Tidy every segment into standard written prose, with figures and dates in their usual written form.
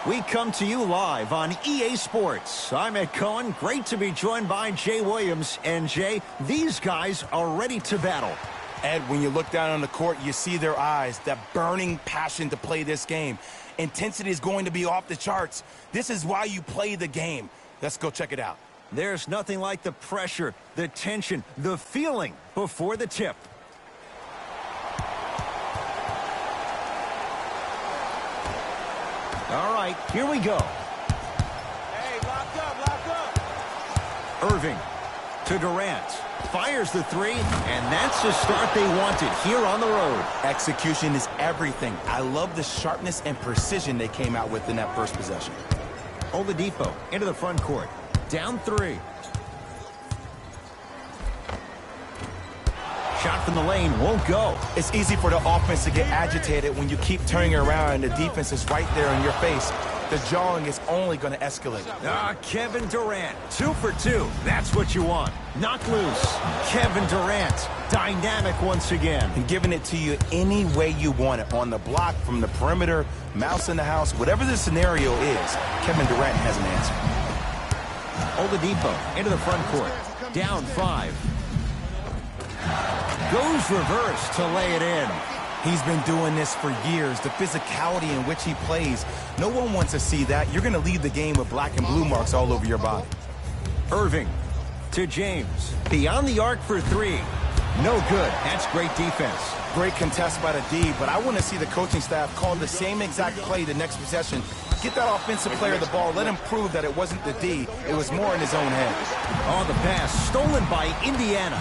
We come to you live on EA Sports. I'm Ed Cohen. Great to be joined by Jay Williams. And Jay, these guys are ready to battle. Ed, when you look down on the court, you see their eyes, that burning passion to play this game. Intensity is going to be off the charts. This is why you play the game. Let's go check it out. There's nothing like the pressure, the tension, the feeling before the tip. All right, here we go. Hey, lock up. Irving to Durant. Fires the three, and that's the start they wanted here on the road. Execution is everything. I love the sharpness and precision they came out with in that first possession. Oladipo into the front court. Down three. Shot from the lane won't go. It's easy for the offense to get agitated when you keep turning around and the defense is right there in your face. The jawing is only going to escalate. Kevin Durant, 2 for 2. That's what you want. Knock loose. Kevin Durant, dynamic once again. And giving it to you any way you want it. On the block, from the perimeter, mouse in the house, whatever the scenario is, Kevin Durant has an answer. Oladipo into the front court. Down 5. Goes reverse to lay it in. He's been doing this for years. The physicality in which he plays, no one wants to see that. You're going to leave the game with black and blue marks all over your body. Irving to James. Beyond the arc for 3. No good. That's great defense. Great contest by the D, but I want to see the coaching staff call the same exact play the next possession. Get that offensive player the ball. Let him prove that it wasn't the D. It was more in his own head. On the pass, stolen by Indiana.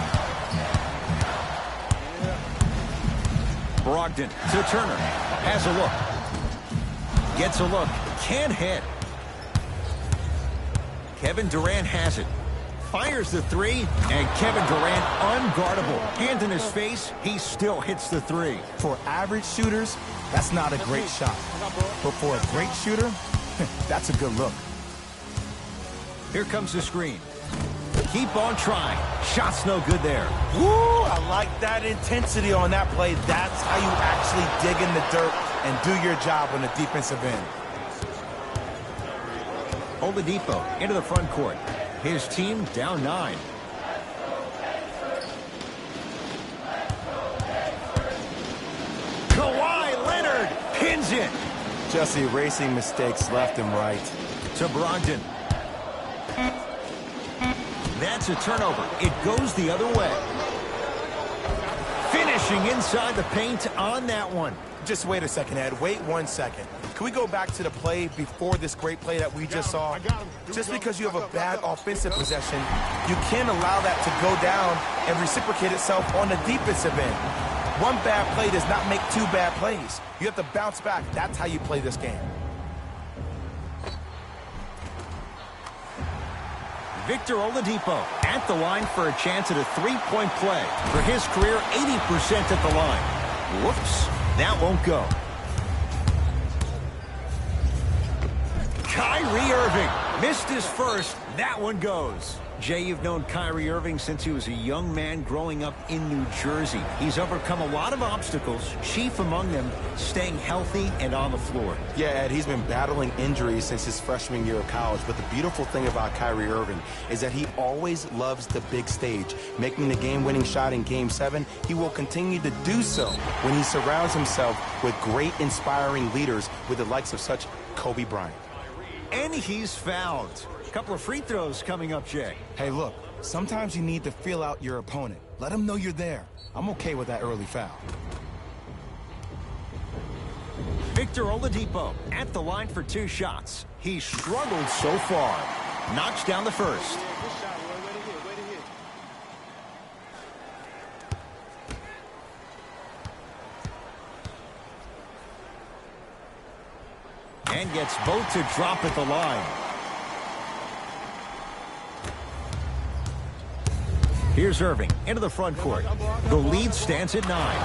Brogdon to Turner. Has a look. Gets a look. Can't hit. Kevin Durant has it. Fires the 3, and Kevin Durant unguardable. Hand in his face, he still hits the 3. For average shooters, that's not a great shot. But for a great shooter, that's a good look. Here comes the screen. Keep on trying. Shot's no good there. Woo! I like that intensity on that play. That's how you actually dig in the dirt and do your job on the defensive end. Oladipo into the front court. His team down 9. Kawhi Leonard pins it. Just erasing mistakes left and right. To Brogdon. That's a turnover. It goes the other way. Finishing inside the paint on that one. Just wait a second, Ed. Wait 1 second. Can we go back to the play before this great play that we just saw? Just because you have a bad offensive possession, you can't allow that to go down and reciprocate itself on the defensive end. One bad play does not make 2 bad plays. You have to bounce back. That's how you play this game. Victor Oladipo at the line for a chance at a 3-point play. For his career, 80% at the line. Whoops, that won't go. Kyrie Irving missed his first. That one goes. Jay, you've known Kyrie Irving since he was a young man growing up in New Jersey. He's overcome a lot of obstacles, chief among them staying healthy and on the floor. Yeah, Ed, he's been battling injuries since his freshman year of college, but the beautiful thing about Kyrie Irving is that he always loves the big stage. Making the game-winning shot in Game 7, he will continue to do so when he surrounds himself with great, inspiring leaders with the likes of such Kobe Bryant. And he's fouled. A couple of free throws coming up, Jay. Hey, look, sometimes you need to feel out your opponent. Let him know you're there. I'm okay with that early foul. Victor Oladipo at the line for 2 shots. He struggled so far. Knocks down the first. And gets both to drop at the line. Here's Irving into the front court. The lead stands at 9.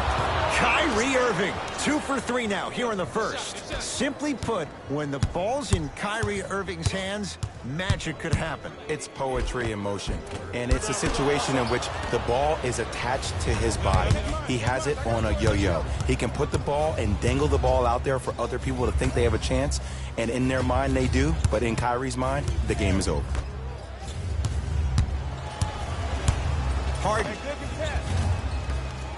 Kyrie Irving, 2 for 3 now here in the first. Simply put, when the ball's in Kyrie Irving's hands, magic could happen. It's poetry in motion, and it's a situation in which the ball is attached to his body. He has it on a yo-yo. He can put the ball and dangle the ball out there for other people to think they have a chance, and in their mind they do, but in Kyrie's mind, the game is over. Harden.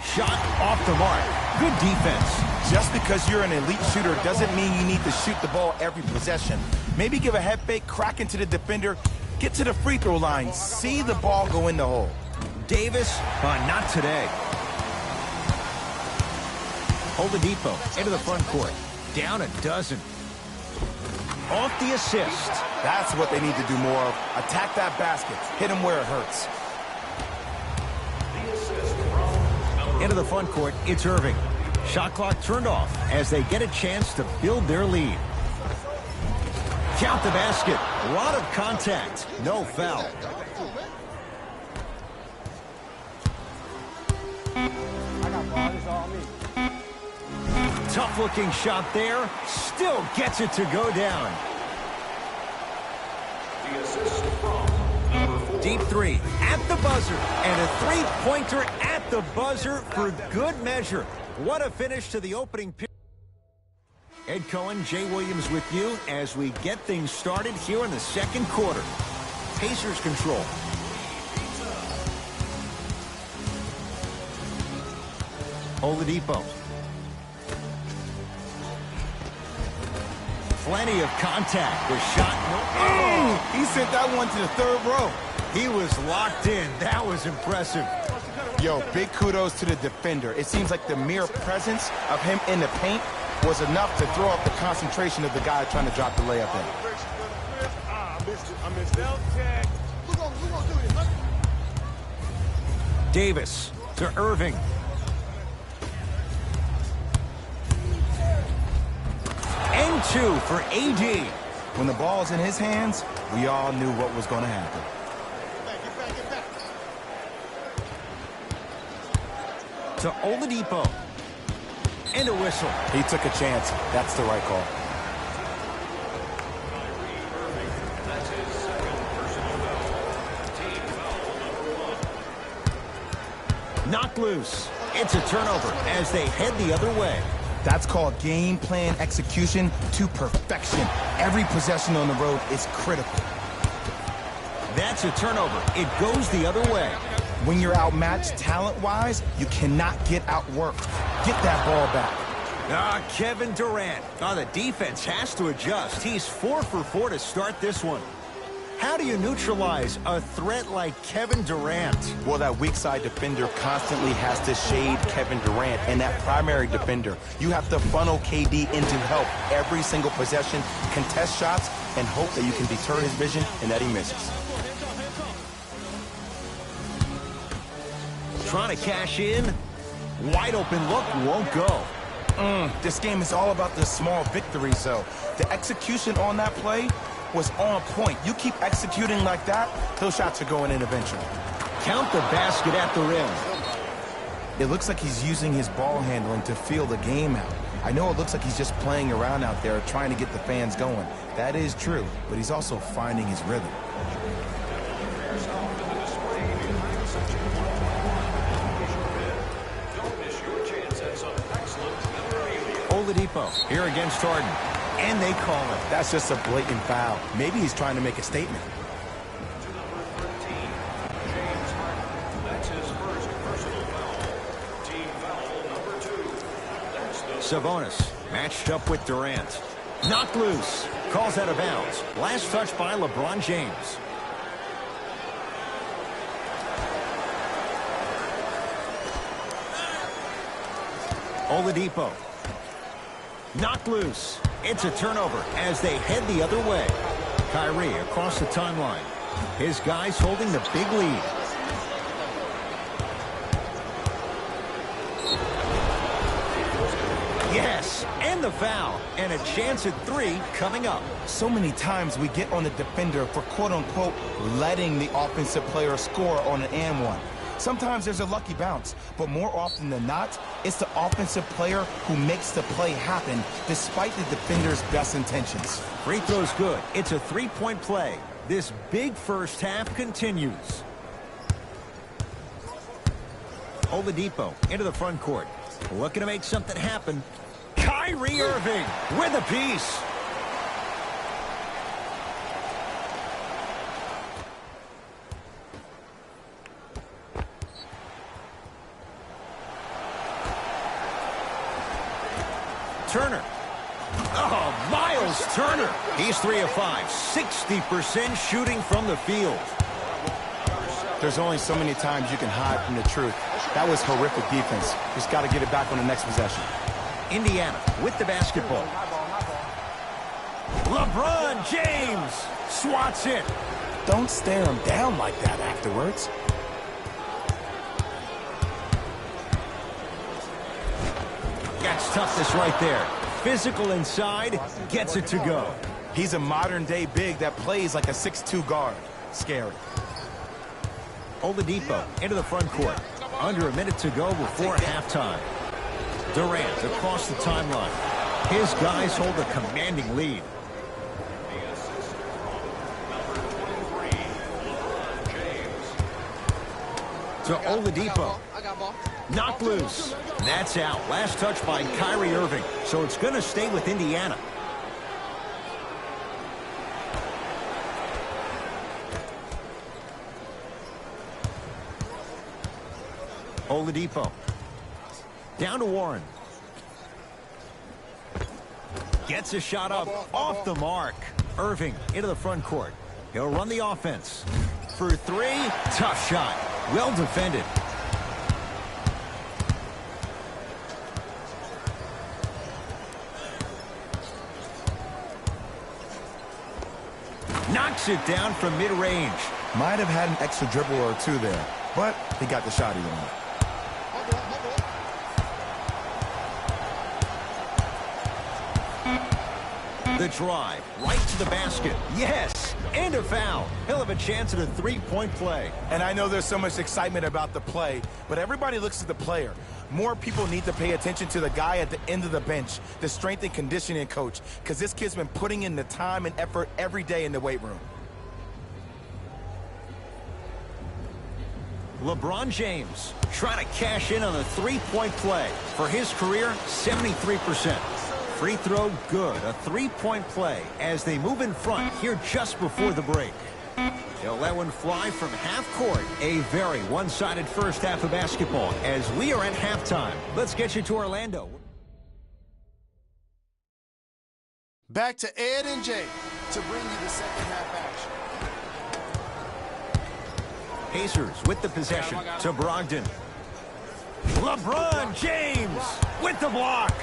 Shot off the mark. Good defense. Just because you're an elite shooter doesn't mean you need to shoot the ball every possession. Maybe give a head fake, crack into the defender, get to the free throw line, see the ball go in the hole. Davis, not today. Oladipo into the front court. Down a dozen. Off the assist. That's what they need to do more of. Attack that basket. Hit him where it hurts. Into the front court, it's Irving. Shot clock turned off as they get a chance to build their lead. Count the basket. A lot of contact. No foul. Tough looking shot there. Still gets it to go down. Deep three at the buzzer. And a three-pointer at the buzzer for good measure. What a finish to the opening period. Ed Cohen, Jay Williams with you as we get things started here in the second quarter. Pacers control. Oladipo. Plenty of contact. The shot. Oh, he sent that one to the third row. He was locked in. That was impressive. Yo, big kudos to the defender. It seems like the mere presence of him in the paint was enough to throw off the concentration of the guy trying to drop the layup in. Davis to Irving. And two for AD. When the ball is in his hands, we all knew what was going to happen. To Oladipo. And a whistle. He took a chance. That's the right call. Knocked loose. It's a turnover as they head the other way. That's called game plan execution to perfection. Every possession on the road is critical. That's a turnover. It goes the other way. When you're outmatched talent-wise, you cannot get outworked. Get that ball back. Kevin Durant. The defense has to adjust. He's 4 for 4 to start this one. How do you neutralize a threat like Kevin Durant? Well, that weak side defender constantly has to shade Kevin Durant, and that primary defender, you have to funnel KD into help every single possession, contest shots, and hope that you can deter his vision and that he misses. Trying to cash in. Wide open look won't go. This game is all about the small victories, though. The execution on that play was on point. You keep executing like that, those shots are going in eventually. Count the basket at the rim. It looks like he's using his ball handling to feel the game out. I know it looks like he's just playing around out there trying to get the fans going. That is true, but he's also finding his rhythm. Oladipo here against Harden. And they call it. That's just a blatant foul. Maybe he's trying to make a statement. Sabonis matched up with Durant. Knocked loose. Calls out of bounds. Last touch by LeBron James. Oladipo. Knocked loose. It's a turnover as they head the other way. Kyrie across the timeline. His guys holding the big lead. Yes, and the foul. And a chance at 3 coming up. So many times we get on the defender for quote-unquote letting the offensive player score on an and one. Sometimes there's a lucky bounce, but more often than not, it's the offensive player who makes the play happen despite the defender's best intentions. Free throw's good. It's a 3-point play. This big first half continues. Oladipo into the front court. Looking to make something happen. Kyrie Irving with a piece. Turner. Oh, Miles Turner. He's 3 of 5. 60% shooting from the field. There's only so many times you can hide from the truth. That was horrific defense. Just got to get it back on the next possession. Indiana with the basketball. LeBron James swats it. Don't stare him down like that afterwards. That's toughness right there. Physical inside, gets it to go. He's a modern-day big that plays like a 6'2 guard. Scary. Oladipo into the front court. Under a minute to go before halftime. Durant across the timeline. His guys hold a commanding lead. To Oladipo. Knocked loose. That's out. Last touch by Kyrie Irving. So it's going to stay with Indiana. Oladipo. Down to Warren. Gets a shot up off the mark. Irving into the front court. He'll run the offense. For 3, tough shot. Well defended. Knocks it down from mid-range. Might have had an extra dribble or two there, but he got the shot he wanted. The drive, right to the basket. Yes, and a foul. He'll have a chance at a three-point play. And I know there's so much excitement about the play, but everybody looks at the player. More people need to pay attention to the guy at the end of the bench, the strength and conditioning coach, because this kid's been putting in the time and effort every day in the weight room. LeBron James trying to cash in on a three-point play. For his career, 73%. Free throw, good. A three-point play as they move in front here just before the break. They'll let one fly from half court. A very one-sided first half of basketball as we are at halftime. Let's get you to Orlando. Back to Ed and Jay to bring you the second half action. Pacers with the possession to Brogdon. LeBron James with the block.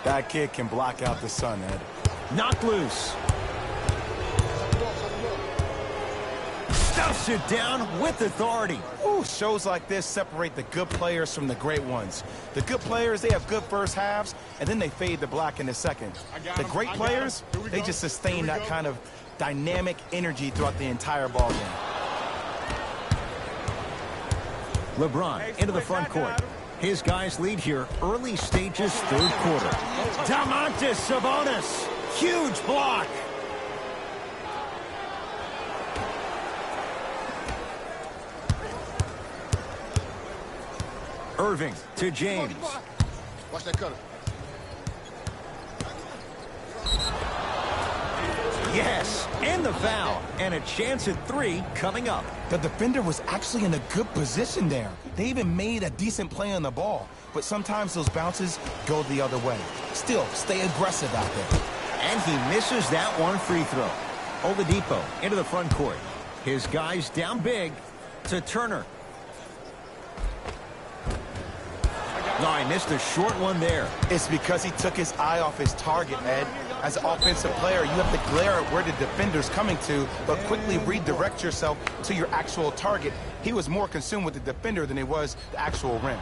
That kid can block out the sun, Ed. Knocked loose. Stuffs it down with authority. Ooh, shows like this separate the good players from the great ones. The good players, they have good first halves, and then they fade to black in the second. The great players, they just sustain that kind of dynamic energy throughout the entire ball game. LeBron into the front court. His guys lead here early stages, third quarter. Domantas Sabonis. Huge block. Irving to James. Watch that cutter. Yes, and the foul. And a chance at 3 coming up. The defender was actually in a good position there. They even made a decent play on the ball. But sometimes those bounces go the other way. Still, stay aggressive out there. And he misses that one free throw. Oladipo into the front court. His guys down big to Turner. No, he missed a short one there. It's because he took his eye off his target, Ed. As an offensive player, you have to glare at where the defender's coming to, but quickly redirect yourself to your actual target. He was more consumed with the defender than he was the actual rim.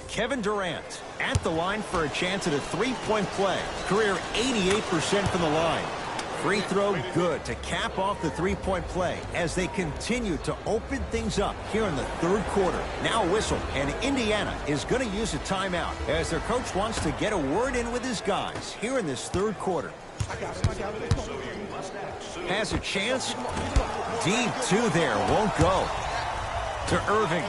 Kevin Durant at the line for a chance at a three-point play. Career 88% from the line. Free throw good to cap off the three-point play as they continue to open things up here in the third quarter. Now a whistle, and Indiana is going to use a timeout as their coach wants to get a word in with his guys here in this third quarter. Has a chance. Deep two there. Won't go. To Irving.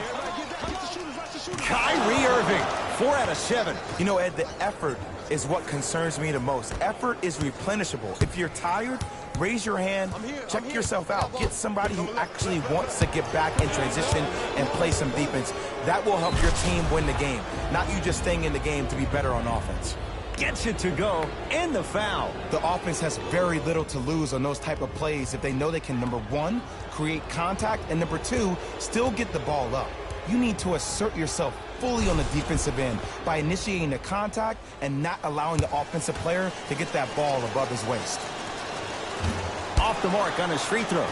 Kyrie Irving. 4 out of 7. You know, Ed, the effort is what concerns me the most. Effort is replenishable. If you're tired, raise your hand, check yourself out. Get somebody who actually wants to get back in transition and play some defense. That will help your team win the game, not you just staying in the game to be better on offense. Gets it to go, and the foul. The offense has very little to lose on those type of plays if they know they can, number one, create contact, and number two, still get the ball up. You need to assert yourself fully on the defensive end by initiating the contact and not allowing the offensive player to get that ball above his waist. Off the mark on his free throw.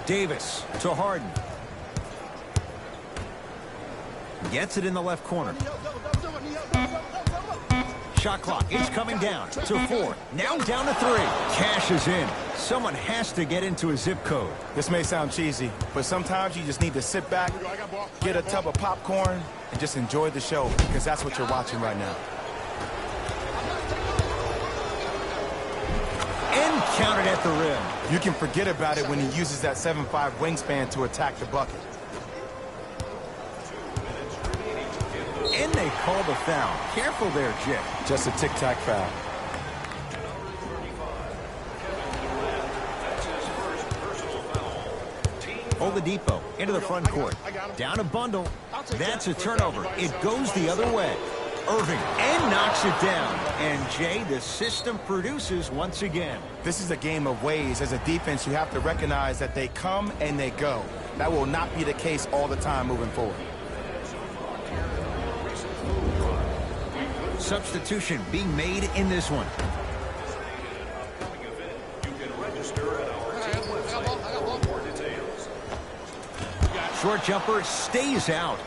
Davis to Harden. Gets it in the left corner. Shot clock is coming down to 4. Now down to 3. Cash is in. Someone has to get into a zip code. This may sound cheesy, but sometimes you just need to sit back, get a tub of popcorn, and just enjoy the show, because that's what you're watching right now. And counted at the rim. You can forget about it when he uses that 7'5" wingspan to attack the bucket. And they call the foul. Careful there, Jay. Just a tic-tac foul. Oladipo into the front court. Down a bundle. That's a turnover. It goes the other way. Irving and knocks it down. And Jay, the system produces once again. This is a game of ways. As a defense, you have to recognize that they come and they go. That will not be the case all the time moving forward. Substitution being made in this one. Short jumper stays out.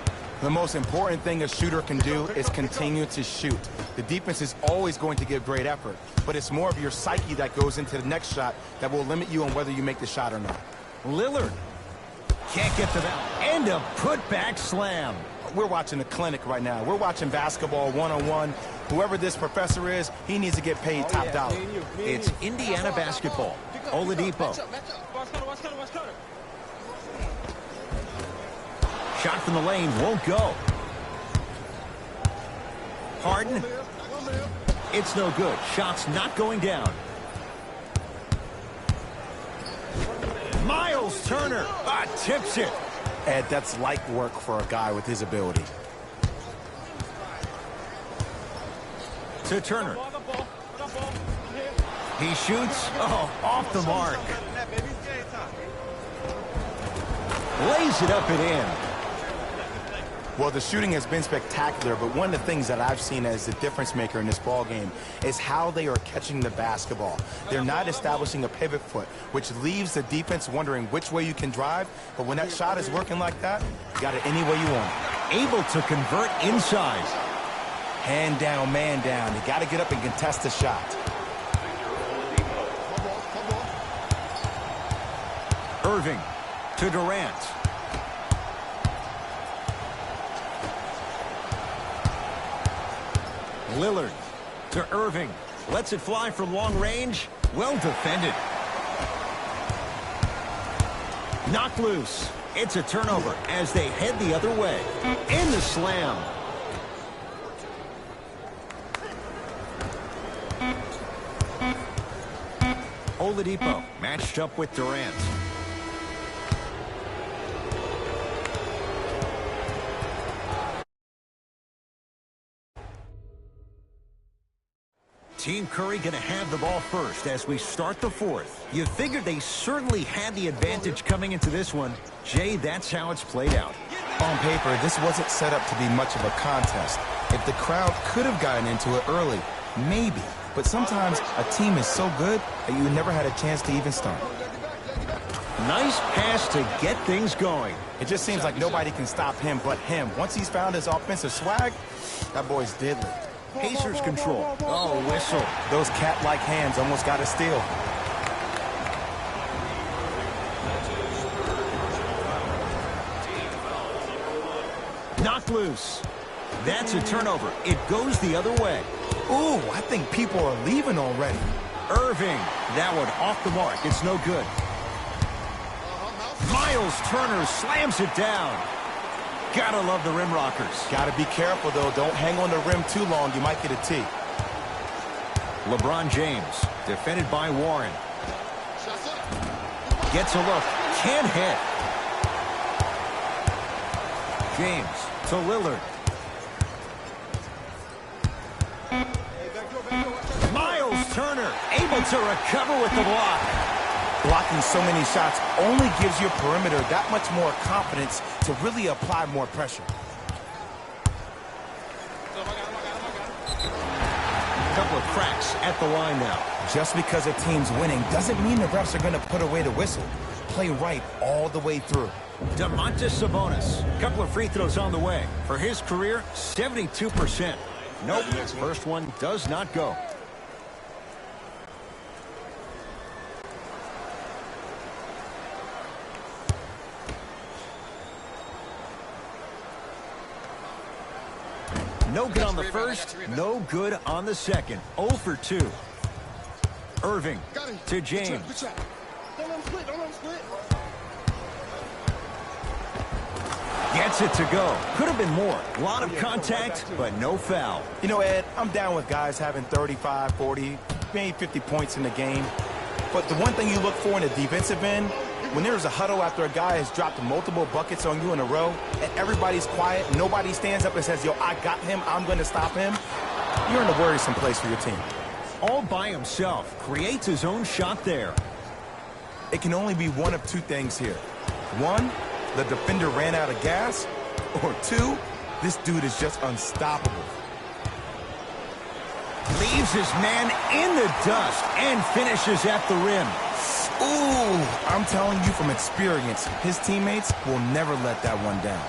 The most important thing a shooter can do is continue to shoot. The defense is always going to give great effort, but it's more of your psyche that goes into the next shot that will limit you on whether you make the shot or not. Lillard can't get to that. And a putback slam. We're watching a clinic right now. We're watching basketball one-on-one. Whoever this professor is, he needs to get paid top dollar. It's Indiana basketball. Oladipo. Shot from the lane won't go. Harden. It's no good. Shot's not going down. Miles Turner tips it. Ed, that's light work for a guy with his ability. To Turner. He shoots. Oh, off the mark. Lays it up and in. Well, the shooting has been spectacular, but one of the things that I've seen as the difference maker in this ball game is how they are catching the basketball. They're not establishing a pivot foot, which leaves the defense wondering which way you can drive, but when that shot is working like that, you got it any way you want. Able to convert inside. Hand down, man down. You got to get up and contest the shot. Irving to Durant. Lillard to Irving. Lets it fly from long range. Well defended. Knocked loose. It's a turnover as they head the other way. In the slam. Oladipo matched up with Durant. Team Curry going to have the ball first as we start the fourth. You figured they certainly had the advantage coming into this one. Jay, that's how it's played out. On paper, this wasn't set up to be much of a contest. If the crowd could have gotten into it early, maybe. But sometimes a team is so good that you never had a chance to even start. Nice pass to get things going. It just seems like nobody can stop him but him. Once he's found his offensive swag, that boy's deadly. Pacers control. Oh, whistle. Those cat-like hands almost got a steal. Knocked loose. That's a turnover. It goes the other way. Ooh, I think people are leaving already. Irving, that one off the mark. It's no good. Miles Turner slams it down. Gotta love the rim rockers. Gotta be careful, though. Don't hang on the rim too long. You might get a tee. LeBron James, defended by Warren. Gets a look. Can't hit. James to Lillard. Miles Turner able to recover with the block. Blocking so many shots only gives your perimeter that much more confidence to really apply more pressure. Couple of cracks at the line now. Just because a team's winning doesn't mean the refs are going to put away the whistle. Play right all the way through. Domantas Sabonis. Couple of free throws on the way. For his career, 72%. Nope, first one does not go. No good on the first, no good on the second. 0 for 2. Irving to James. Gets it to go. Could have been more. A lot of contact, but no foul. You know, Ed, I'm down with guys having 35, 40, maybe 50 points in the game. But the one thing you look for in a defensive end, when there's a huddle after a guy has dropped multiple buckets on you in a row, and everybody's quiet, nobody stands up and says, yo, I got him, I'm going to stop him, you're in a worrisome place for your team. All by himself, creates his own shot there. It can only be one of two things here. One, the defender ran out of gas, or two, this dude is just unstoppable. Leaves his man in the dust and finishes at the rim. Ooh, I'm telling you from experience, his teammates will never let that one down.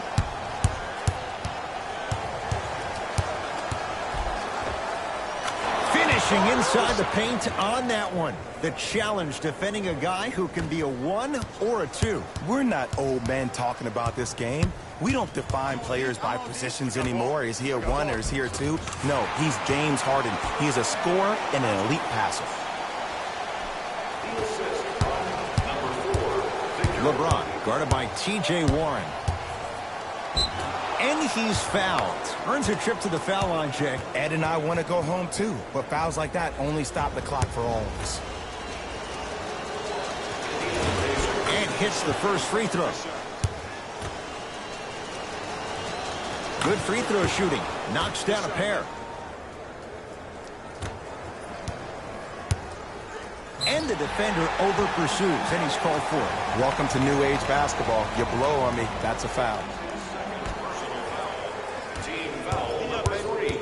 Finishing inside the paint on that one. The challenge defending a guy who can be a 1 or a 2. We're not old men talking about this game. We don't define players by positions anymore. Is he a 1 or is he a 2? No, he's James Harden. He's a scorer and an elite passer. LeBron, guarded by T.J. Warren. And he's fouled. Earns a trip to the foul line, Jay. Ed and I want to go home, too. But fouls like that only stop the clock for all of us. And hits the first free throw. Good free throw shooting. Knocks down a pair. And the defender over-pursues, and he's called for it. Welcome to new age basketball. You blow on me, that's a foul. Team foul number 3.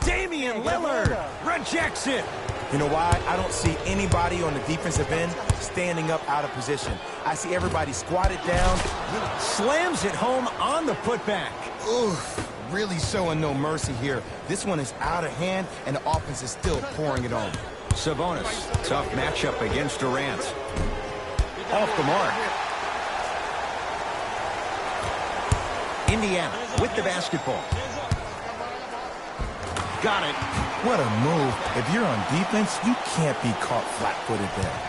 Damian Lillard rejects it. You know why? I don't see anybody on the defensive end standing up out of position. I see everybody squatted down. Slams it home on the putback. Oof, really showing no mercy here. This one is out of hand, and the offense is still pouring it on. Sabonis, tough matchup against Durant. Off the mark. Indiana with the basketball. Got it. What a move. If you're on defense, you can't be caught flat-footed there.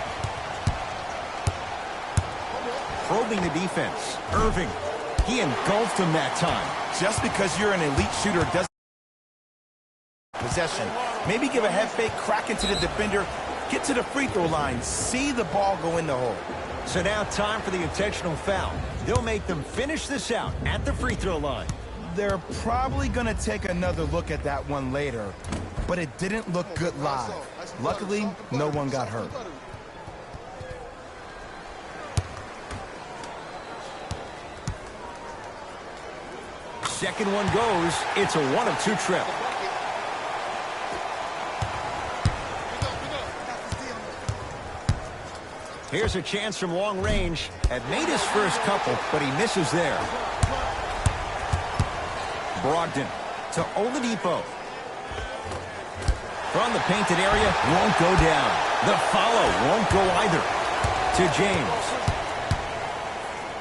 Probing the defense. Irving. He engulfed him that time. Just because you're an elite shooter doesn't possession. Maybe give a head fake, crack into the defender, get to the free throw line, see the ball go in the hole. So now time for the intentional foul. They'll make them finish this out at the free throw line. They're probably going to take another look at that one later, but it didn't look good live. Luckily, no one got hurt. Second one goes. It's a 1 of 2 trip. Here's a chance from long range. Had made his first couple, but he misses there. Brogdon to Oladipo. From the painted area, won't go down. The follow won't go either. To James.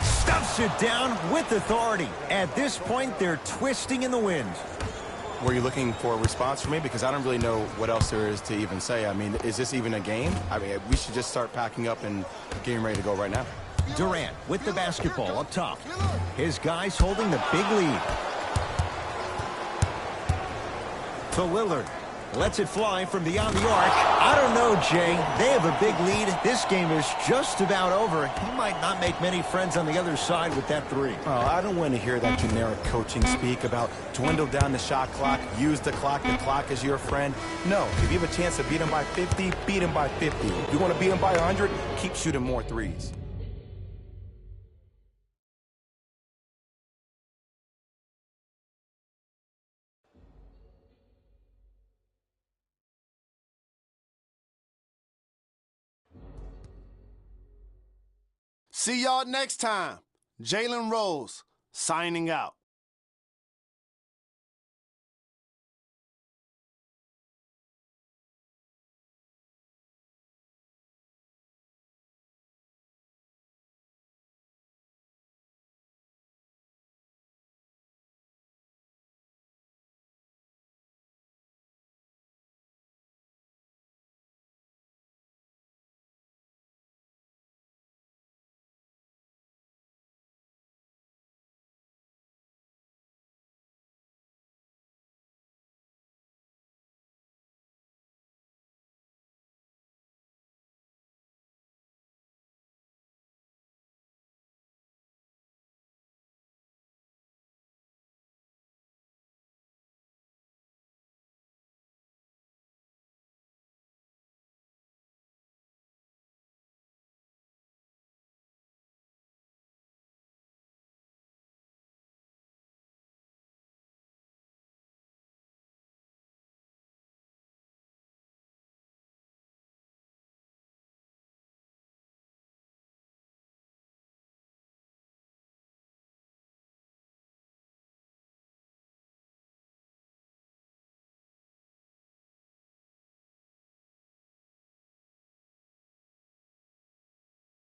Stuffs it down with authority. At this point, they're twisting in the wind. Were you looking for a response from me? Because I don't really know what else there is to even say. I mean, is this even a game? I mean, we should just start packing up and getting ready to go right now. Durant with the basketball up top. His guys holding the big lead. To Lillard. Lets it fly from beyond the arc. I don't know, Jay. They have a big lead. This game is just about over. He might not make many friends on the other side with that three. Oh, I don't want to hear that generic coaching speak about dwindle down the shot clock, use the clock is your friend. No, if you have a chance to beat him by 50, beat him by 50. If you want to beat him by 100, keep shooting more threes. See y'all next time. Jalen Rose, signing out.